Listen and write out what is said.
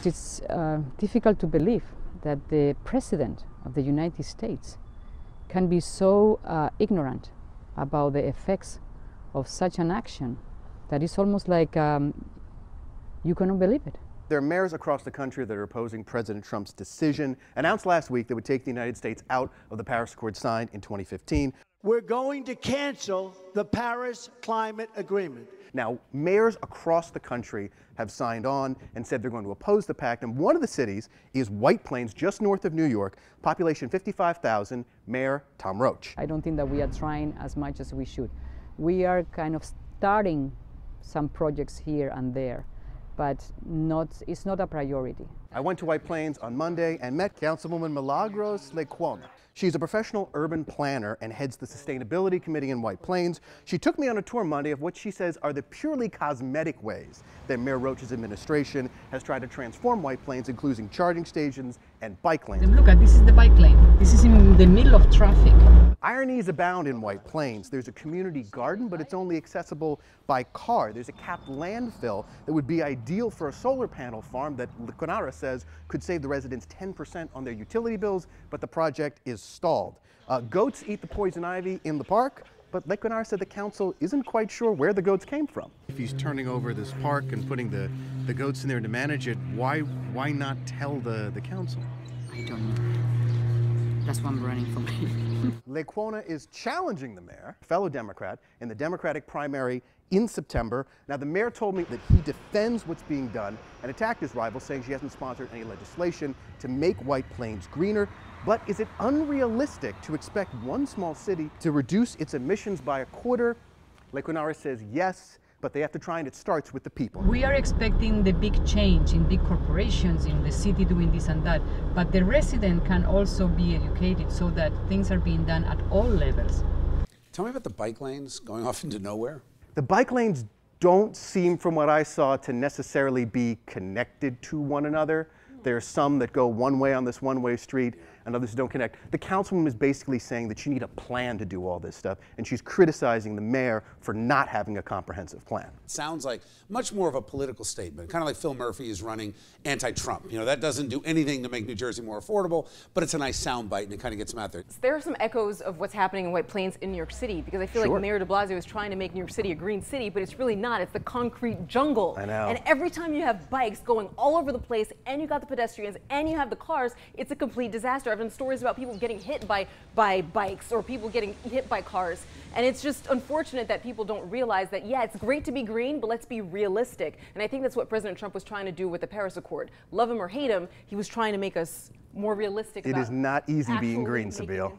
It's difficult to believe that the President of the United States can be so ignorant about the effects of such an action that it's almost like you cannot believe it. There are mayors across the country that are opposing President Trump's decision, announced last week, that would take the United States out of the Paris Accord signed in 2015. We're going to cancel the Paris Climate Agreement. Now, mayors across the country have signed on and said they're going to oppose the pact, and one of the cities is White Plains, just north of New York, population 55,000, Mayor Tom Roach. I don't think that we are trying as much as we should. We are kind of starting some projects here and there, but it's not a priority. I went to White Plains on Monday and met Councilwoman Milagros Lecuona. She's a professional urban planner and heads the Sustainability Committee in White Plains. She took me on a tour Monday of what she says are the purely cosmetic ways that Mayor Roach's administration has tried to transform White Plains, including charging stations and bike lanes. Look, this is the bike lane. This is in the middle of traffic. Ironies abound in White Plains. There's a community garden, but it's only accessible by car. There's a capped landfill that would be ideal for a solar panel farm that Lecuona says could save the residents 10% on their utility bills, but the project is stalled. Goats eat the poison ivy in the park, but Lecuona said the council isn't quite sure where the goats came from. If he's turning over this park and putting the goats in there to manage it, why not tell the council? I don't know. That's why I'm running for mayor. Lecuona is challenging the mayor, a fellow Democrat, in the Democratic primary in September. Now, the mayor told me that he defends what's being done and attacked his rival, saying she hasn't sponsored any legislation to make White Plains greener. But is it unrealistic to expect one small city to reduce its emissions by a quarter? Lecuona says yes, but they have to try, and it starts with the people. We are expecting the big change in big corporations in the city doing this and that, but the resident can also be educated so that things are being done at all levels. Tell me about the bike lanes going off into nowhere. The bike lanes don't seem, from what I saw, to necessarily be connected to one another. There are some that go one way on this one-way street and others don't connect. The councilwoman is basically saying that you need a plan to do all this stuff, and she's criticizing the mayor for not having a comprehensive plan. Sounds like much more of a political statement, kind of like Phil Murphy is running anti-Trump. You know, that doesn't do anything to make New Jersey more affordable, but it's a nice soundbite and it kind of gets them out there. There are some echoes of what's happening in White Plains in New York City, because I feel like Mayor de Blasio is trying to make New York City a green city, but it's really not. It's the concrete jungle. I know. And every time you have bikes going all over the place, and you got the pedestrians, and you have the cars, it's a complete disaster. I've done stories about people getting hit by bikes or people getting hit by cars. And it's just unfortunate that people don't realize that, yeah, it's great to be green, but let's be realistic. And I think that's what President Trump was trying to do with the Paris Accord. Love him or hate him, he was trying to make us more realistic. It is not easy being green, Sabeel.